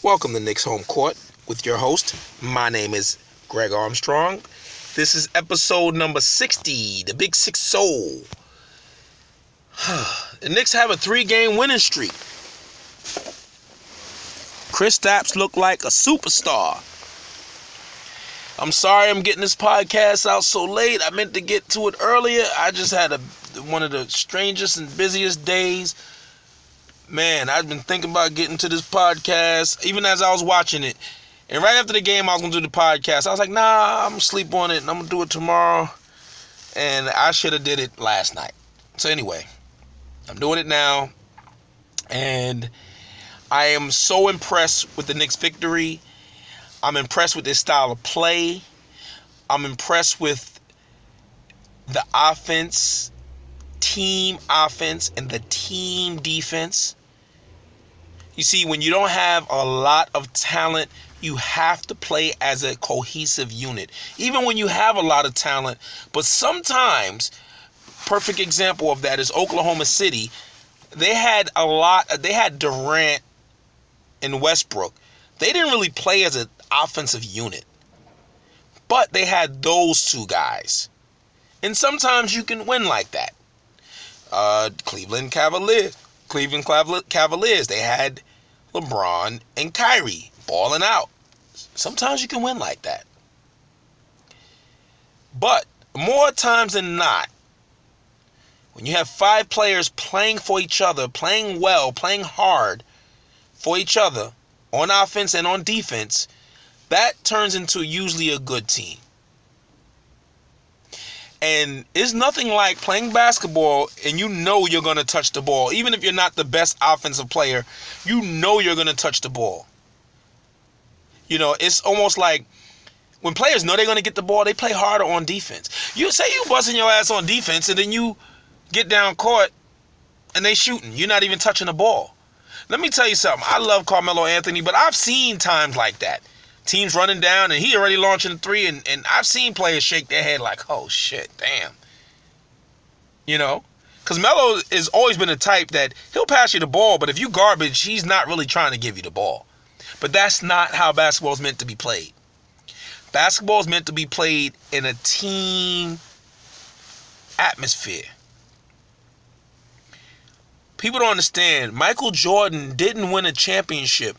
Welcome to Knicks Home Court with your host. My name is Greg Armstrong. This is episode number 60, the Big 6-0. The Knicks have a 3-game winning streak. Kristaps looked like a superstar. I'm sorry I'm getting this podcast out so late. I meant to get to it earlier. I just had one of the strangest and busiest days. Man, I've been thinking about getting to this podcast, even as I was watching it. And right after the game, I was going to do the podcast. I was like, nah, I'm going to sleep on it, and I'm going to do it tomorrow. And I should have did it last night. So anyway, I'm doing it now. And I am so impressed with the Knicks' victory. I'm impressed with their style of play. I'm impressed with the offense, team offense, and the team defense. You see, when you don't have a lot of talent, you have to play as a cohesive unit. Even when you have a lot of talent, but sometimes, perfect example of that is Oklahoma City. They had Durant and Westbrook. They didn't really play as an offensive unit, but they had those two guys. And sometimes you can win like that. Cleveland Cavaliers, they had LeBron and Kyrie balling out. Sometimes you can win like that. But more times than not, when you have 5 players playing for each other, playing well, playing hard for each other on offense and on defense, that turns into usually a good team. And it's nothing like playing basketball and you know you're going to touch the ball. Even if you're not the best offensive player, you know you're going to touch the ball. You know, it's almost like when players know they're going to get the ball, they play harder on defense. You say you busting your ass on defense and then you get down court and they shooting. You're not even touching the ball. Let me tell you something. I love Carmelo Anthony, but I've seen times like that. Teams running down and he already launching a 3, and I've seen players shake their head like, oh shit, damn. You know? Because Melo has always been the type that he'll pass you the ball, but if you garbage, he's not really trying to give you the ball. But that's not how basketball is meant to be played. Basketball is meant to be played in a team atmosphere. People don't understand. Michael Jordan didn't win a championship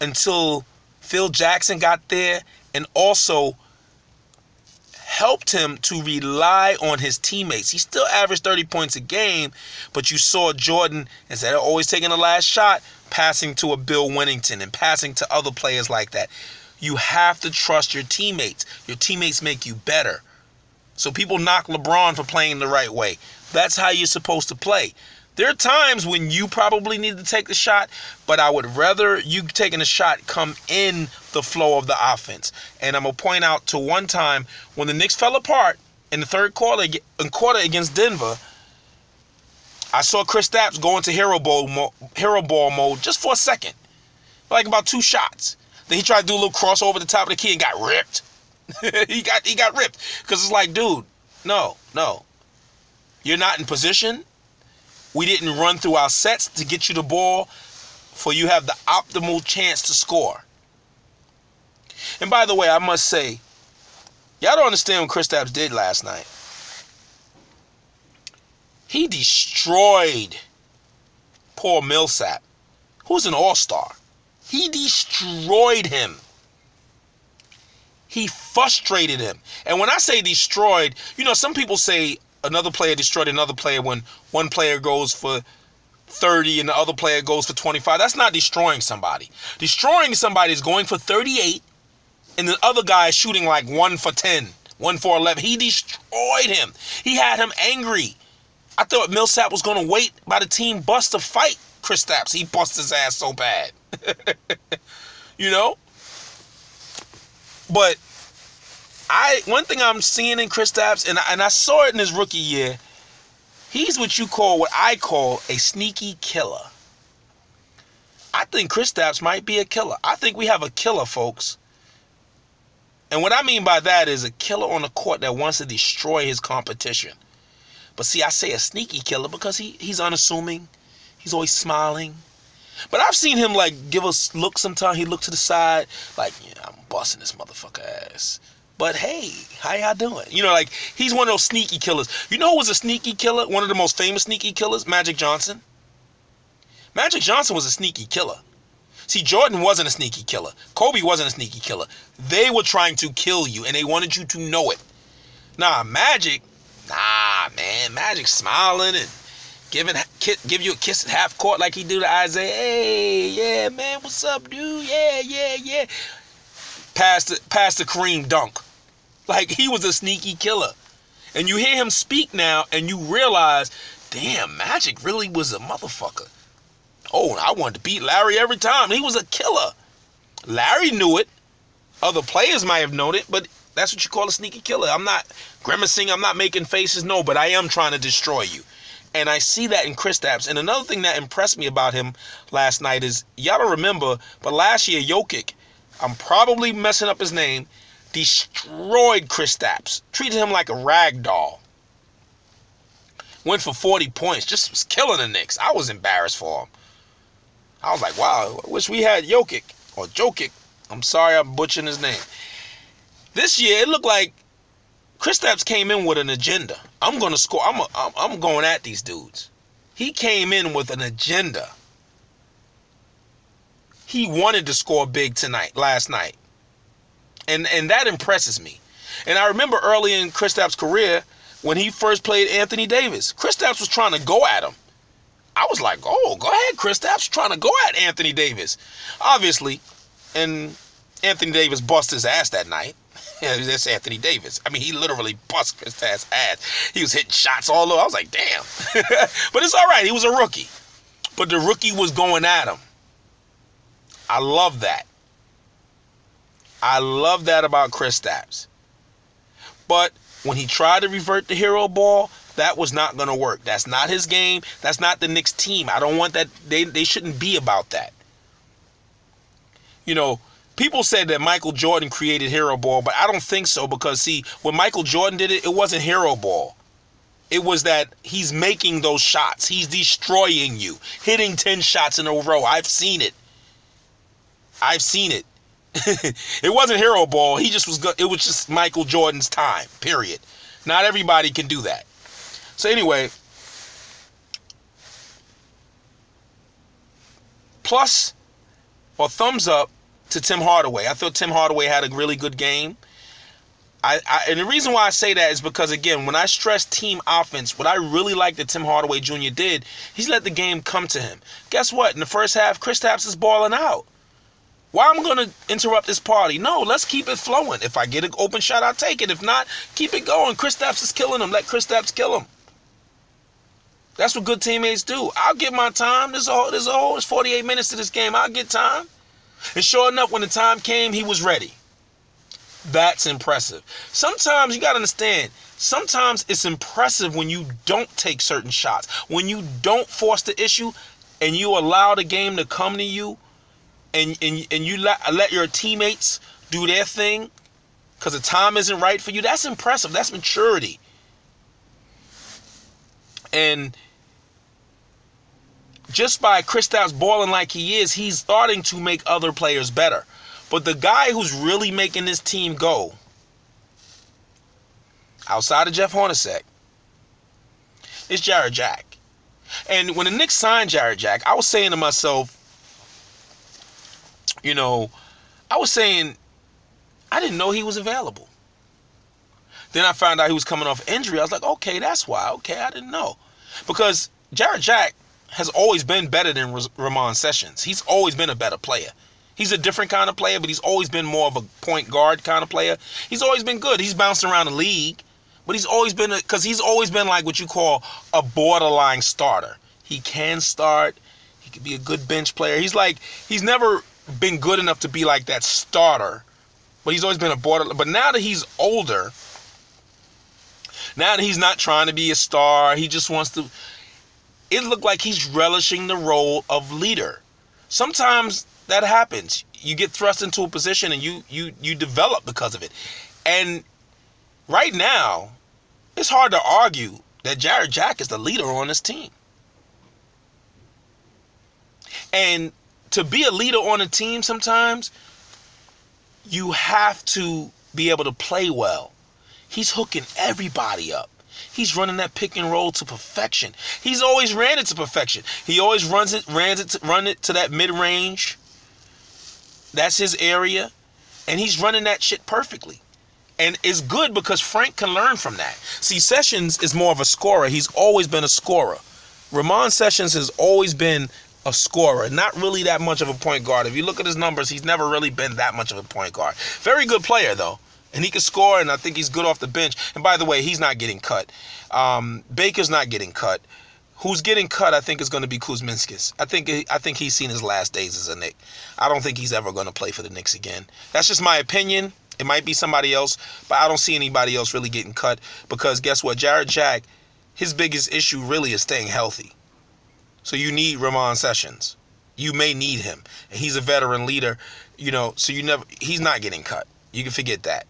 until Phil Jackson got there and also helped him to rely on his teammates. He still averaged 30 points a game, but you saw Jordan, instead of always taking the last shot, passing to a Bill Winnington and passing to other players like that. You have to trust your teammates. Your teammates make you better. So people knock LeBron for playing the right way. That's how you're supposed to play. There are times when you probably need to take the shot, but I would rather you taking a shot come in the flow of the offense. And I'm going to point out to one time when the Knicks fell apart in the third quarter against Denver, I saw Kristaps go into hero ball mode just for a second, like about 2 shots. Then he tried to do a little cross over the top of the key and got ripped. he got ripped because it's like, dude, no, you're not in position. We didn't run through our sets to get you the ball for you have the optimal chance to score. And by the way, I must say, y'all don't understand what Kristaps did last night. He destroyed Paul Milsap, who's an all-star. He destroyed him. He frustrated him. And when I say destroyed, you know, some people say another player destroyed another player when one player goes for 30 and the other player goes for 25. That's not destroying somebody. Destroying somebody is going for 38 and the other guy is shooting like 1 for 10, 1 for 11. He destroyed him. He had him angry. I thought Milsap was going to wait by the team bus to fight Kristaps. He bust his ass so bad. You know? But one thing I'm seeing in Kristaps, and I saw it in his rookie year, he's what I call a sneaky killer. I think Kristaps might be a killer. I think we have a killer, folks. And what I mean by that is a killer on the court that wants to destroy his competition. But see, I say a sneaky killer because he's unassuming. He's always smiling. But I've seen him like give us look sometimes. He look to the side like, yeah, I'm busting this motherfucker ass. But hey, how y'all doing? You know, like he's one of those sneaky killers. You know who was a sneaky killer? One of the most famous sneaky killers? Magic Johnson. Magic Johnson was a sneaky killer. See, Jordan wasn't a sneaky killer. Kobe wasn't a sneaky killer. They were trying to kill you, and they wanted you to know it. Magic, man. Magic smiling and give you a kiss at half court like he do to Isaiah. Hey, yeah, man, what's up, dude? Yeah. Past the Kareem dunk. Like, he was a sneaky killer. And you hear him speak now, and you realize, damn, Magic really was a motherfucker. Oh, I wanted to beat Larry every time. He was a killer. Larry knew it. Other players might have known it, but that's what you call a sneaky killer. I'm not grimacing. I'm not making faces. No, but I am trying to destroy you. And I see that in Kristaps. And another thing that impressed me about him last night is, y'all don't remember, but last year, Jokic, I'm probably messing up his name, destroyed Kristaps. Treated him like a rag doll. Went for 40 points. Just was killing the Knicks. I was embarrassed for him. I was like, wow, I wish we had Jokic. Or Jokic. I'm sorry I'm butchering his name. This year, it looked like Kristaps came in with an agenda. I'm going to score. I'm going at these dudes. He came in with an agenda. He wanted to score big last night. And that impresses me. And I remember early in Kristaps' career, when he first played Anthony Davis, Kristaps was trying to go at him. I was like, oh, go ahead, Kristaps, trying to go at Anthony Davis. Obviously, and Anthony Davis bust his ass that night. Yeah, that's Anthony Davis. I mean, he literally bust Kristaps' ass. He was hitting shots all over. I was like, damn. But it's all right. He was a rookie. But the rookie was going at him. I love that. I love that about Kristaps. But when he tried to revert the hero ball, that was not going to work. That's not his game. That's not the Knicks team. I don't want that. They shouldn't be about that. You know, people said that Michael Jordan created hero ball, but I don't think so because, see, when Michael Jordan did it, it wasn't hero ball. It was that he's making those shots. He's destroying you. Hitting 10 shots in a row. I've seen it. It wasn't hero ball. He just was good. It was just Michael Jordan's time, period. Not everybody can do that. So anyway, plus or thumbs up to Tim Hardaway. I thought Tim Hardaway had a really good game. And the reason why I say that is because, again, when I stress team offense, what I really like that Tim Hardaway Jr. did, he's let the game come to him. Guess what? In the first half, Kristaps is balling out. Why am I going to interrupt this party? No, let's keep it flowing. If I get an open shot, I'll take it. If not, keep it going. Kristaps is killing him. Let Kristaps kill him. That's what good teammates do. I'll get my time. There's 48 minutes to this game. I'll get time. And sure enough, when the time came, he was ready. That's impressive. Sometimes, you got to understand, sometimes it's impressive when you don't take certain shots. When you don't force the issue and you allow the game to come to you and you let your teammates do their thing because the time isn't right for you. That's impressive. That's maturity. And just by Kristaps balling like he is, he's starting to make other players better. But the guy who's really making this team go, outside of Jeff Hornacek, is Jarrett Jack. And when the Knicks signed Jarrett Jack, I was saying to myself, you know, I didn't know he was available. Then I found out he was coming off injury. I was like, okay, that's why. Okay, I didn't know. Because Jarrett Jack has always been better than Ramon Sessions. He's always been a better player. He's a different kind of player, but he's always been more of a point guard kind of player. He's always been good. He's bounced around the league, but he's always been like what you call a borderline starter. He can start. He could be a good bench player. He's never been good enough to be like that starter, but he's always been a borderline. But now that he's older, now that he's not trying to be a star, he just wants to. It looked like he's relishing the role of leader. Sometimes that happens. You get thrust into a position and you develop because of it. And right now, it's hard to argue that Jarrett Jack is the leader on this team. And to be a leader on a team sometimes, you have to be able to play well. He's hooking everybody up. He's running that pick and roll to perfection. He's always ran it to perfection. He always run it to that mid-range. That's his area. And he's running that shit perfectly. And it's good because Frank can learn from that. See, Sessions is more of a scorer. He's always been a scorer. Ramon Sessions has always been a scorer, not really that much of a point guard. If you look at his numbers, he's never really been that much of a point guard. Very good player, though. And he can score, and I think he's good off the bench. And by the way, he's not getting cut. Baker's not getting cut. Who's getting cut, I think, is going to be Kuzminskis. I think he's seen his last days as a Knick. I don't think he's ever going to play for the Knicks again. That's just my opinion. It might be somebody else, but I don't see anybody else really getting cut because guess what? Jarrett Jack, his biggest issue really is staying healthy. So you need Ramon Sessions. You may need him. And he's a veteran leader, so he's not getting cut. You can forget that.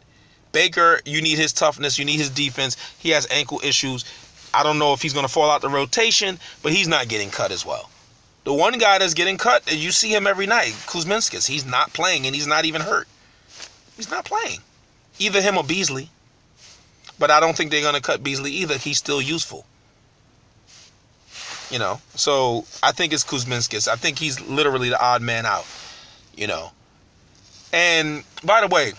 Baker, you need his toughness. You need his defense. He has ankle issues. I don't know if he's going to fall out the rotation, but he's not getting cut as well. The one guy that's getting cut, and you see him every night, Kuzminskis. He's not playing, and he's not even hurt. He's not playing. Either him or Beasley. But I don't think they're going to cut Beasley either. He's still useful. So I think it's Kuzminskis. I think he's literally the odd man out. And by the way,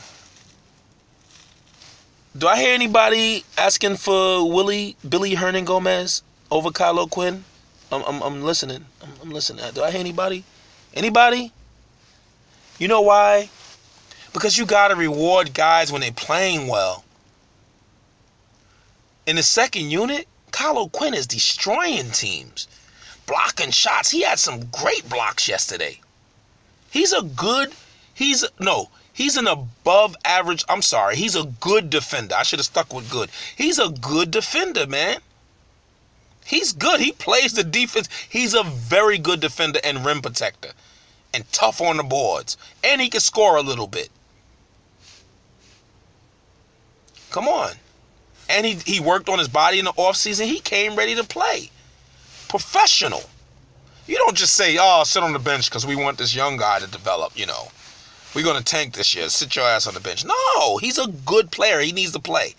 do I hear anybody asking for Billy Hernan Gomez over Kylo Quinn? I'm listening. I'm listening. Do I hear anybody? Anybody? You know why? Because you got to reward guys when they're playing well. In the second unit, Kylo Quinn is destroying teams. Blocking shots. He had some great blocks yesterday. He's an above average. I'm sorry. He's a good defender. I should have stuck with good. He's a good defender, man. He's good. He plays the defense. He's a very good defender and rim protector. And tough on the boards. And he can score a little bit. Come on. And he worked on his body in the offseason. He came ready to play. Professional. You don't just say, sit on the bench because we want this young guy to develop, We're going to tank this year. Sit your ass on the bench. No, he's a good player. He needs to play.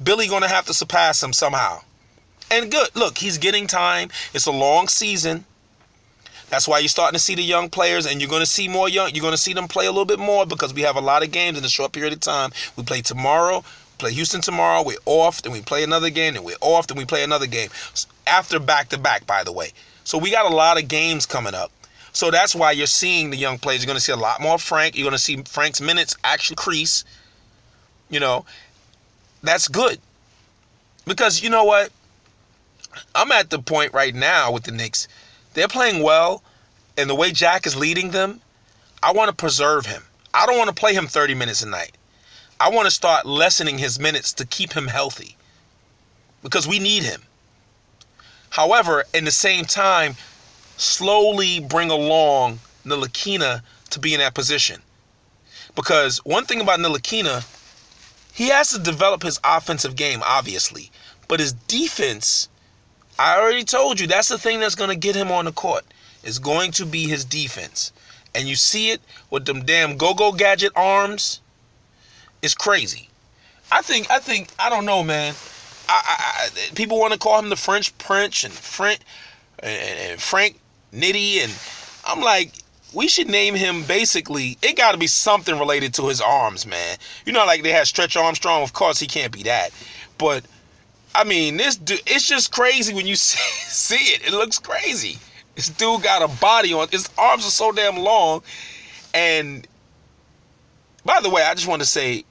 Billy going to have to surpass him somehow. And good. Look, he's getting time. It's a long season. That's why you're starting to see the young players, and you're going to see more young. You're going to see them play a little bit more because we have a lot of games in a short period of time. We play tomorrow. Play Houston tomorrow. We're off. Then we play another game. Then we're off. Then we play another game. After back-to-back, by the way. So we got a lot of games coming up. So that's why you're seeing the young players. You're going to see a lot more Frank. You're going to see Frank's minutes actually increase. That's good. Because you know what? I'm at the point right now with the Knicks. They're playing well, and the way Jack is leading them, I want to preserve him. I don't want to play him 30 minutes a night. I want to start lessening his minutes to keep him healthy because we need him. However, in the same time, slowly bring along Ntilikina to be in that position. Because one thing about Ntilikina, he has to develop his offensive game, obviously. But his defense, I already told you, that's the thing that's going to get him on the court. It's going to be his defense. And you see it with them damn go-go gadget arms. It's crazy. I don't know, man. People want to call him the French Prince and Frank Nitty, and I'm like, we should name him basically. It got to be something related to his arms, man. Like they had Stretch Armstrong. Of course, he can't be that. But I mean, this dude, it's just crazy when you see it. It looks crazy. This dude got a body on. His arms are so damn long. And by the way, I just want to say,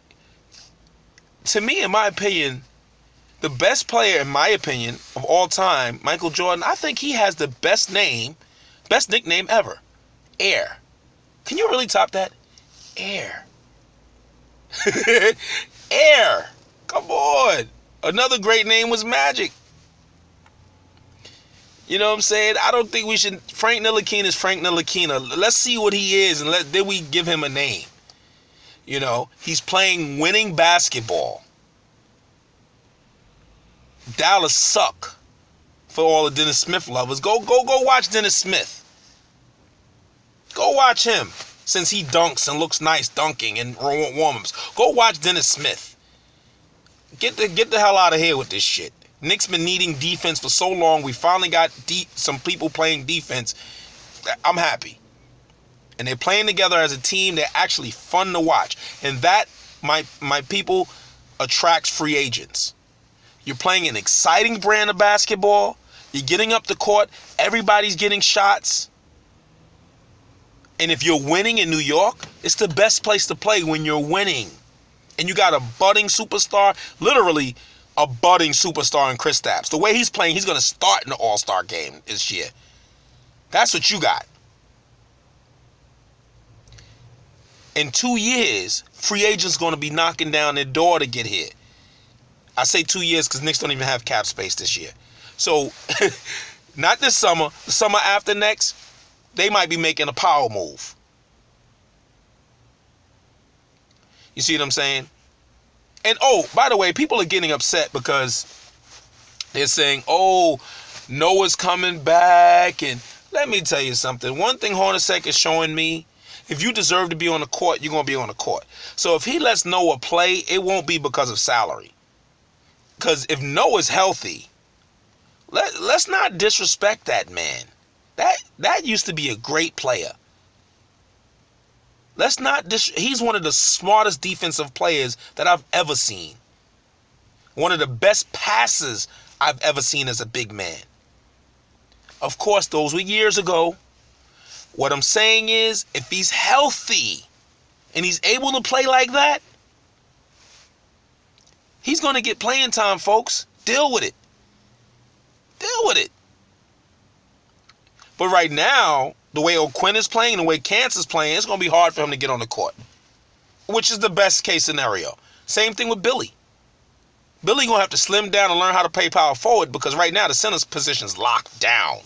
to me, in my opinion, the best player, in my opinion, of all time, Michael Jordan, I think he has the best nickname ever. Air. Can you really top that? Air. Air. Come on. Another great name was Magic. You know what I'm saying? I don't think we should. Frank Ntilikina is Frank Ntilikina. Let's see what he is, and then we give him a name. He's playing winning basketball. Dallas suck. For all the Dennis Smith lovers, go watch Dennis Smith. Go watch him, since he dunks and looks nice dunking and warm-ups. Go watch Dennis Smith. Get the hell out of here with this shit. Knicks been needing defense for so long. We finally got some people playing defense. I'm happy. And they're playing together as a team. They're actually fun to watch. And that, my people, attracts free agents. You're playing an exciting brand of basketball. You're getting up the court. Everybody's getting shots. And if you're winning in New York, it's the best place to play when you're winning. And you got a budding superstar, literally a budding superstar in Kristaps. The way he's playing, he's going to start in the All-Star game this year. That's what you got. In 2 years, free agents going to be knocking down their door to get here. I say 2 years because Knicks don't even have cap space this year. So, not this summer. The summer after next, they might be making a power move. You see what I'm saying? And, oh, by the way, people are getting upset because they're saying, oh, Noah's coming back. And let me tell you something. One thing Hornacek is showing me, if you deserve to be on the court, you're going to be on the court. So if he lets Noah play, it won't be because of salary. Because if Noah's healthy, let's not disrespect that man. That used to be a great player. Let's not he's one of the smartest defensive players that I've ever seen. One of the best passers I've ever seen as a big man. Of course, those were years ago. What I'm saying is, if he's healthy and he's able to play like that, he's going to get playing time, folks. Deal with it. Deal with it. But right now, the way O'Quinn is playing, the way Kansas is playing, it's going to be hard for him to get on the court, which is the best case scenario. Same thing with Billy. Billy going to have to slim down and learn how to play power forward because right now the center's position is locked down.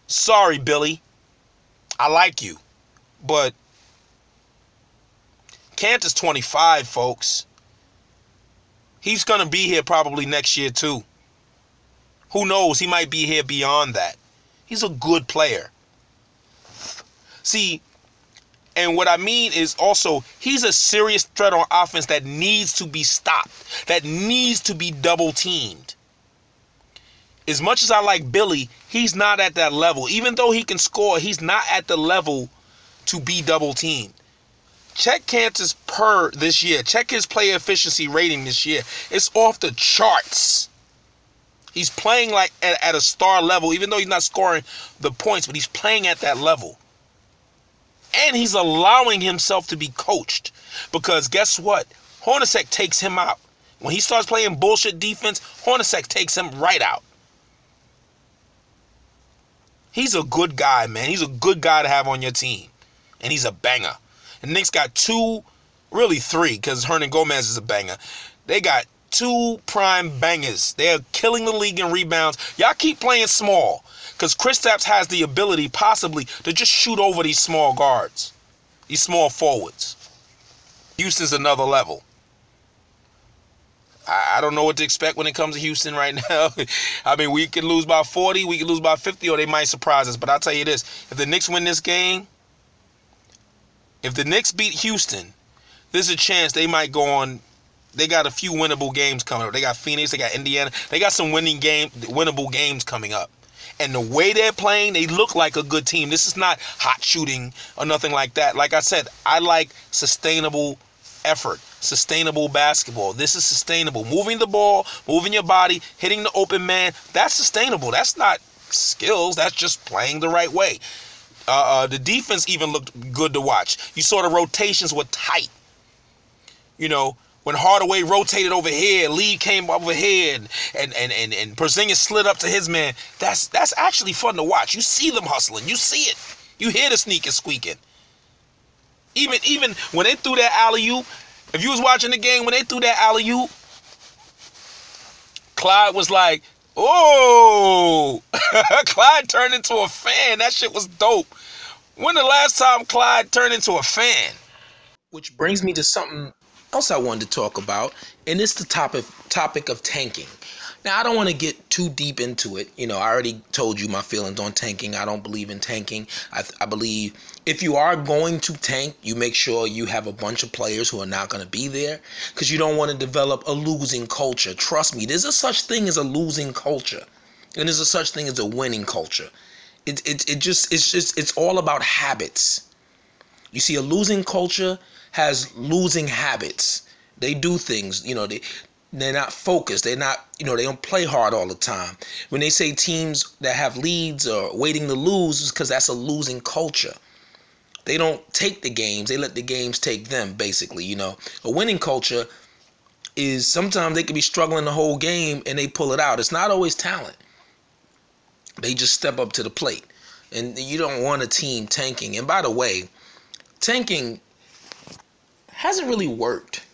Sorry, Billy. I like you. But Kansas 25, folks. He's going to be here probably next year too. Who knows? He might be here beyond that. He's a good player. See, and what I mean is also, he's a serious threat on offense that needs to be stopped, that needs to be double teamed. As much as I like Billy, he's not at that level. Even though he can score, he's not at the level to be double teamed. Check Kansas per this year. Check his player efficiency rating this year. It's off the charts. He's playing like at a star level, even though he's not scoring the points, but he's playing at that level. And he's allowing himself to be coached. Because guess what? Hornacek takes him out. When he starts playing bullshit defense, Hornacek takes him right out. He's a good guy, man. He's a good guy to have on your team. And he's a banger. And Knicks got two, really three, because Hernan Gomez is a banger. They got two prime bangers. They're killing the league in rebounds. Y'all keep playing small. Because Kristaps has the ability, possibly, to just shoot over these small guards. These small forwards. Houston's another level. I don't know what to expect when it comes to Houston right now. I mean, we could lose by 40, we could lose by 50, or they might surprise us. But I'll tell you this. If the Knicks win this game, if the Knicks beat Houston, there's a chance they might go on. They got a few winnable games coming up. They got Phoenix, they got Indiana. They got some winnable games coming up. And the way they're playing, they look like a good team. This is not hot shooting or nothing like that. Like I said, I like sustainable effort, sustainable basketball. This is sustainable. Moving the ball, moving your body, hitting the open man, that's sustainable. That's not skills. That's just playing the right way. The defense even looked good to watch. You saw the rotations were tight. You know, when Hardaway rotated over here, Lee came over here, and Porzingis slid up to his man. That's actually fun to watch. You see them hustling. You see it. You hear the sneakers squeaking. Even when they threw that alley-oop, if you was watching the game, when they threw that alley-oop, Clyde was like, oh, Clyde turned into a fan. That shit was dope. When the last time Clyde turned into a fan? Which brings me to something else I wanted to talk about, and it's the topic of tanking. Now, I don't want to get too deep into it. I already told you my feelings on tanking. I don't believe in tanking. I believe if you are going to tank, you make sure you have a bunch of players who are not going to be there, because you don't want to develop a losing culture. Trust me, there's a such thing as a losing culture, and there's a such thing as a winning culture. It's all about habits. You see, a losing culture has losing habits. They do things, they're not focused. They're not, they don't play hard all the time. When they say teams that have leads are waiting to lose, it's because that's a losing culture. They don't take the games. They let the games take them, basically, A winning culture is sometimes they could be struggling the whole game and they pull it out. It's not always talent. They just step up to the plate. And you don't want a team tanking. And by the way, tanking hasn't really worked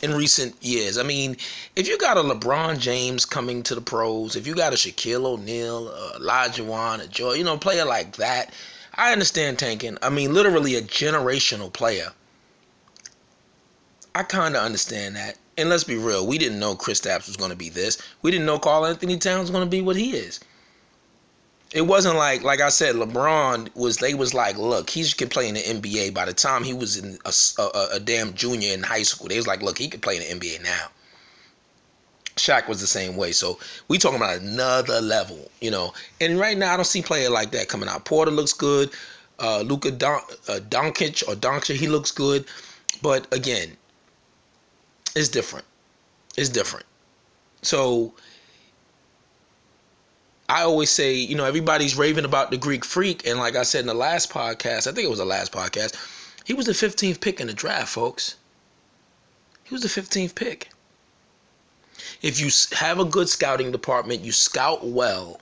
in recent years. I mean, if you got a LeBron James coming to the pros, if you got a Shaquille O'Neal, Elijah Wan, a Joy, a player like that, I understand tanking. I mean, literally a generational player. I kind of understand that. And let's be real, we didn't know Kristaps was going to be this. We didn't know Karl Anthony Towns was going to be what he is. It wasn't like I said, LeBron was like, look, he can play in the NBA. By the time he was in a damn junior in high school, they was like, look, he can play in the NBA now. Shaq was the same way. So we talking about another level, And right now, I don't see a player like that coming out. Porter looks good. Luka Doncic, he looks good. But again, it's different. It's different. So I always say, everybody's raving about the Greek Freak. And like I said in the last podcast, I think it was the last podcast, he was the 15th pick in the draft, folks. He was the 15th pick. If you have a good scouting department, you scout well,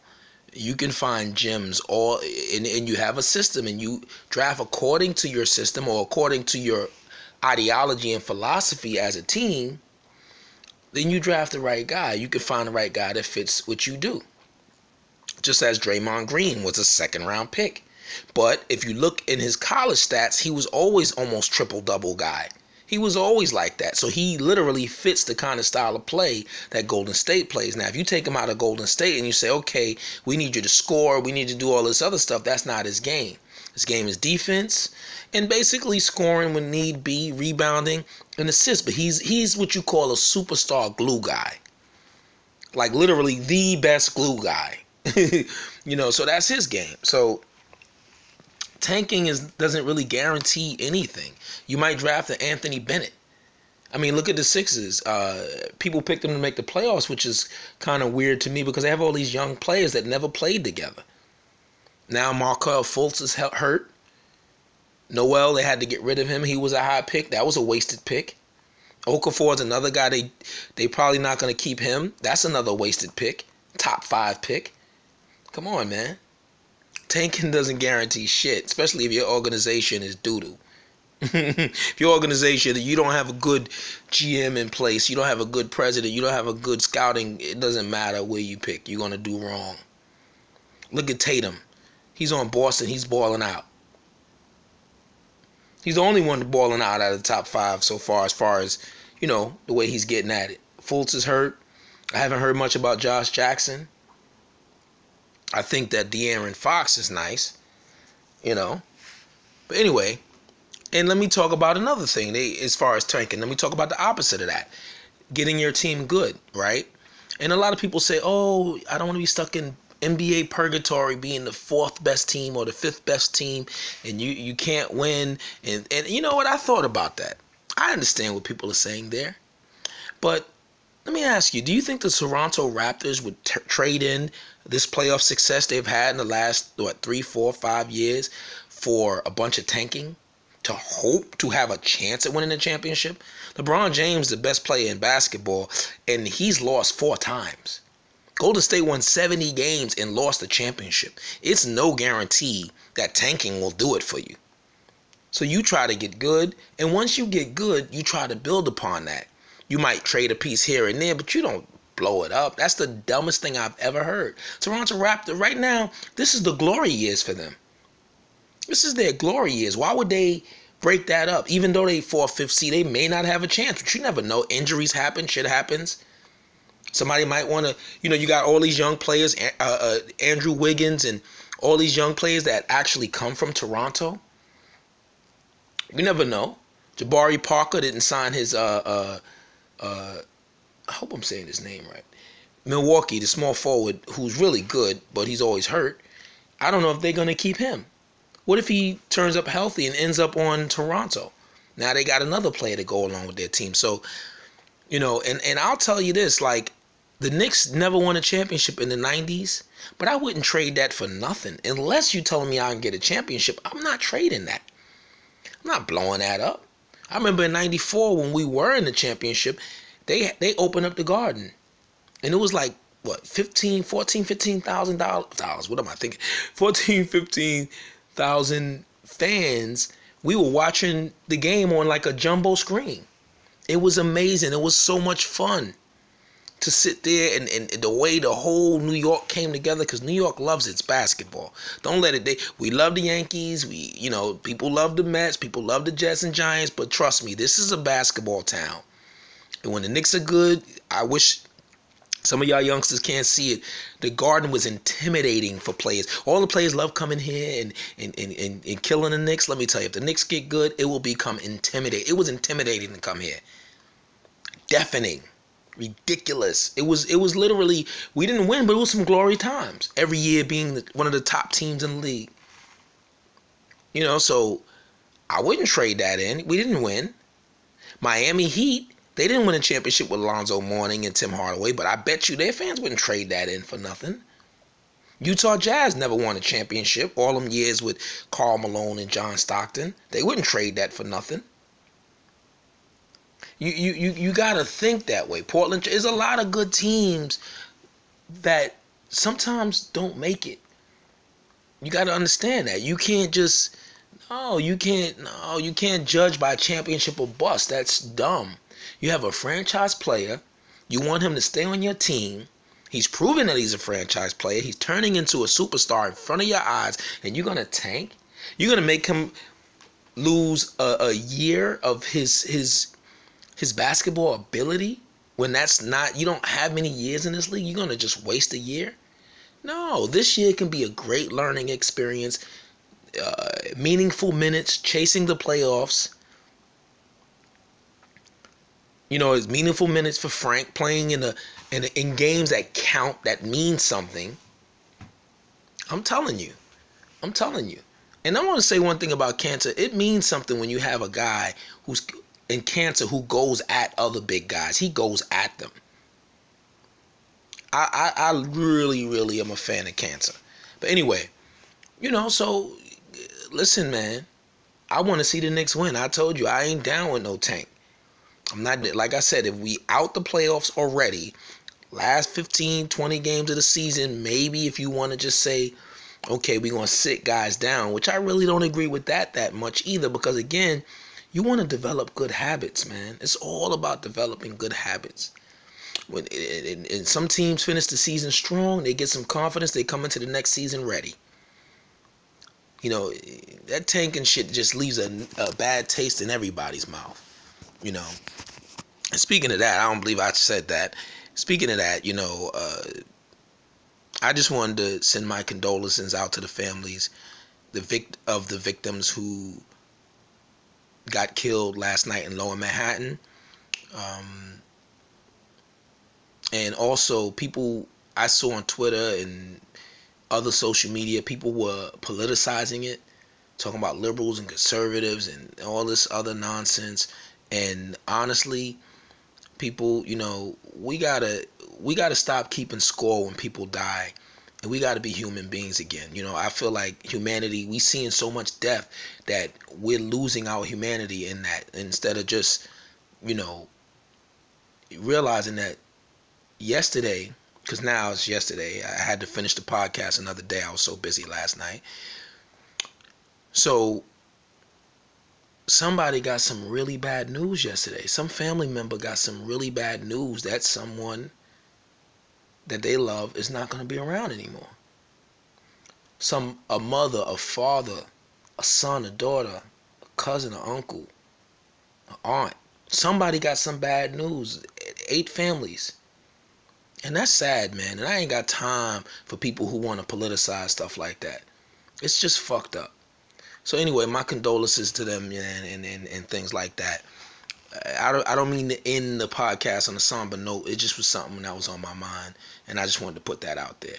you can find gems, and you have a system, and you draft according to your system or according to your ideology and philosophy as a team, then you draft the right guy. You can find the right guy that fits what you do. Just as Draymond Green was a second-round pick. But if you look in his college stats, he was always almost triple-double guy. He was always like that. So he literally fits the kind of style of play that Golden State plays. Now, if you take him out of Golden State and you say, okay, we need you to score, we need to do all this other stuff, that's not his game. His game is defense and basically scoring when need be, rebounding and assists. But he's what you call a superstar glue guy. Like literally the best glue guy. So that's his game. So tanking doesn't really guarantee anything. You might draft an Anthony Bennett. I mean, look at the Sixers. People picked them to make the playoffs, which is kind of weird to me because they have all these young players that never played together. Now Markelle Fultz is hurt. Noel, they had to get rid of him. He was a high pick. That was a wasted pick. Okafor's another guy. They probably not going to keep him. That's another wasted pick. Top 5 pick. Come on, man. Tanking doesn't guarantee shit, especially if your organization is doo-doo. If your organization, you don't have a good GM in place, you don't have a good president, you don't have a good scouting, it doesn't matter where you pick. You're going to do wrong. Look at Tatum. He's on Boston. He's balling out. He's the only one balling out of the top 5 so far as, the way he's getting at it. Fultz is hurt. I haven't heard much about Josh Jackson. I think that De'Aaron Fox is nice, But anyway, and let me talk about another thing. As far as tanking, let me talk about the opposite of that. Getting your team good, right? And a lot of people say, oh, I don't want to be stuck in NBA purgatory being the 4th best team or the 5th best team, and you can't win. And you know what? I thought about that. I understand what people are saying there. But let me ask you, do you think the Toronto Raptors would trade in this playoff success they've had in the last, 3, 4, 5 years for a bunch of tanking to hope to have a chance at winning the championship? LeBron James is the best player in basketball, and he's lost 4 times. Golden State won 70 games and lost the championship. It's no guarantee that tanking will do it for you. So you try to get good, and once you get good, you try to build upon that. You might trade a piece here and there, but you don't blow it up. That's the dumbest thing I've ever heard. Toronto Raptors, right now, this is the glory years for them. This is their glory years. Why would they break that up? Even though they 4th, 5th seed, they may not have a chance, but you never know. Injuries happen. Shit happens. Somebody might want to, you got all these young players, Andrew Wiggins and all these young players that actually come from Toronto. You never know. Jabari Parker didn't sign his, I hope I'm saying his name right. Milwaukee, the small forward who's really good, but he's always hurt. I don't know if they're going to keep him. What if he turns up healthy and ends up on Toronto? Now they got another player to go along with their team. So, and I'll tell you this, like, the Knicks never won a championship in the 90s, but I wouldn't trade that for nothing. Unless you're telling me I can get a championship, I'm not trading that. I'm not blowing that up. I remember in 94 when we were in the championship, they opened up the Garden. And it was like, what, $15,000. What am I thinking? 15,000 fans. We were watching the game on like a jumbo screen. It was amazing. It was so much fun to sit there and the way the whole New York came together, because New York loves its basketball. Don't let it. We love the Yankees. People love the Mets. People love the Jets and Giants. But trust me, this is a basketball town. And when the Knicks are good, I wish some of y'all youngsters can't see it. The Garden was intimidating for players. All the players love coming here and killing the Knicks. Let me tell you, if the Knicks get good, it will become intimidating. It was intimidating to come here. Deafening. Ridiculous. It was literally, we didn't win, but it was some glory times. Every year being one of the top teams in the league. So I wouldn't trade that in. We didn't win. Miami Heat, they didn't win a championship with Alonzo Mourning and Tim Hardaway, but I bet you their fans wouldn't trade that in for nothing. Utah Jazz never won a championship all them years with Karl Malone and John Stockton. They wouldn't trade that for nothing. You got to think that way. Portland, there's a lot of good teams that sometimes don't make it. You got to understand that. You can't just, you can't judge by championship or bust. That's dumb. You have a franchise player. You want him to stay on your team. He's proven that he's a franchise player. He's turning into a superstar in front of your eyes, and you're going to tank? You're going to make him lose a year of his basketball ability when that's not, you don't have many years in this league? You're going to just waste a year? No, this year can be a great learning experience, meaningful minutes, chasing the playoffs. It's meaningful minutes for Frank, playing in games that count, that mean something. I'm telling you. And I want to say one thing about Cantor. It means something when you have a guy who's in Cantor who goes at other big guys. He goes at them. I really, really am a fan of Cantor. But anyway, so listen, man. I want to see the Knicks win. I told you I ain't down with no tank. I'm not, like I said, if we out the playoffs already, last 15, 20 games of the season, maybe if you want to just say, okay, we're going to sit guys down, which I really don't agree with that much either, because again, you want to develop good habits, man. It's all about developing good habits. And some teams finish the season strong, they get some confidence, they come into the next season ready. That tanking shit just leaves a bad taste in everybody's mouth. And speaking of that, I don't believe I said that. Speaking of that, I just wanted to send my condolences out to the families of the victims who got killed last night in Lower Manhattan. And also people I saw on Twitter and other social media, people were politicizing it, talking about liberals and conservatives and all this other nonsense. And honestly, people, we gotta stop keeping score when people die, and we gotta be human beings again. I feel like humanity, we seeing so much death that we're losing our humanity in that, instead of just, realizing that yesterday, because now it's yesterday, I had to finish the podcast another day. I was so busy last night. So somebody got some really bad news yesterday. Some family member got some really bad news that someone that they love is not going to be around anymore. A mother, a father, a son, a daughter, a cousin, an uncle, an aunt. Somebody got some bad news. 8 families. And that's sad, man. And I ain't got time for people who want to politicize stuff like that. It's just fucked up. So anyway, my condolences to them, and things like that. I don't mean to end the podcast on a somber note. It just was something that was on my mind, and I just wanted to put that out there.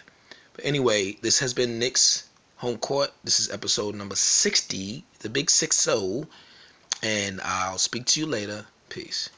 But anyway, this has been Knicks Home Court. This is episode number 60, the big 60, and I'll speak to you later. Peace.